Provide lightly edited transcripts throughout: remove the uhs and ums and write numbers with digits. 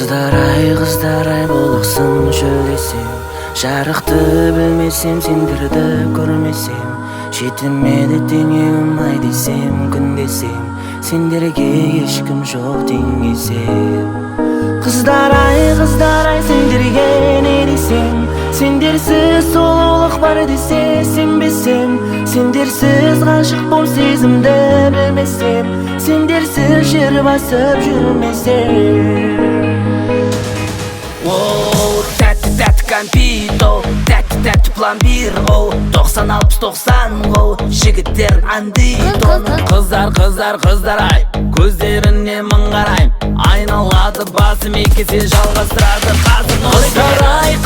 Kızlar ay boluqsun şöylesem, жарықты білмесем, сендерді көрмесем, жетілмеді теңеуім ай десем, күн десем, сендерге ешкім жоқ теңесем. Қыздар ай сендерге не десем, сендерсіз сұлулық бар десе сенбесем, сендерсіз ғашық бол сезімді білмесем, сендерсіз жер басып жүрмесем. Тәтті кәмпит ол, тәтті пломбир ол, 90-60-90 ол, жігіттер андит ол. Қыздар ай, көздеріне мың қарайм, айналады басым екесе жалғастырады қазір.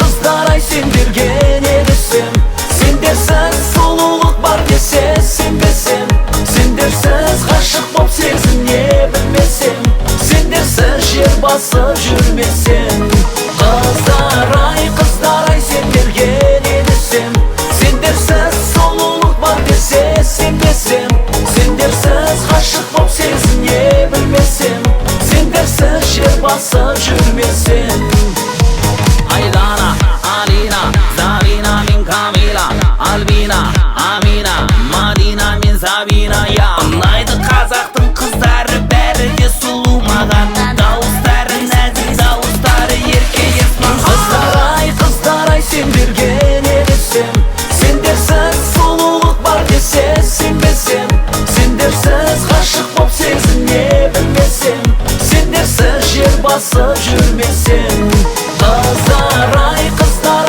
Қыздар ай, сендерге не десем, сендерсіз сұлулық бар десе сенбесем, сендерсіз ғашық боп сезіне білмесем, сендерсіз жер басып жүрмесем. Қыздар ай, сендерге не десем, сендерсіз сұлулық бар десе сенбесем, сендерсіз ғашық боп сезіне білмесем, сендерсіз жер басып жүрмесем. Айдана, Алина, Зарина мен Камила, Альбина, Амина, Мадина мен Сабина. Ұнайды қазақтың қыздары, бәрі де сұлу маған, дауыстары нәзік, дауыстары ерке есман. Қыздар ай, сендерге не десем, сендерсіз сұлулық бар десе сенбесем, сендерсіз ғашық боп сезіне білмесем, сендерсіз жер басып жүрмесем. Қыздар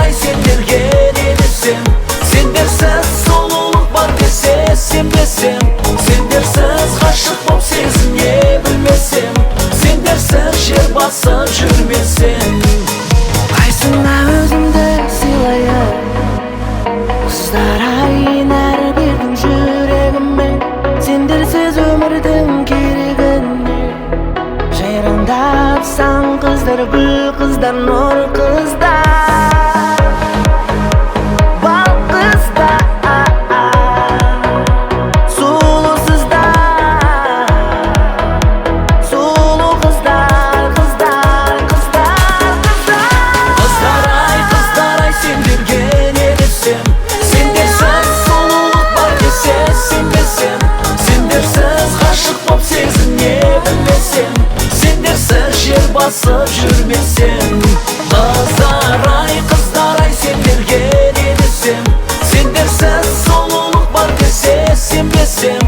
ай, сендерге не десем, сендерсіз сұлулық бар десе сенбесем, сендерсіз ғашық боп сезіне білмесем, сендерсіз жер басып жүрмесем. Қайсына өзімді сыйлайын, қыздар ай, нәр бердің жүрегіме, сендерсіз өмірдің керегіне. Жайраңдапсаң қыздар, гүл қыздар, нұр қыздар, бал қыздар, сұлусыздар, сұлу қыздар. Қыздар ай, сендерге не десем, сендерсіз сұлулық бар десе сенбесем, сендерсіз ғашық боп сезіне білмесем, сендерсіз жер басып жүрмесем. Қыздар ай, сендерге не десем, сендерсіз сұлулық бар десе сенбесем,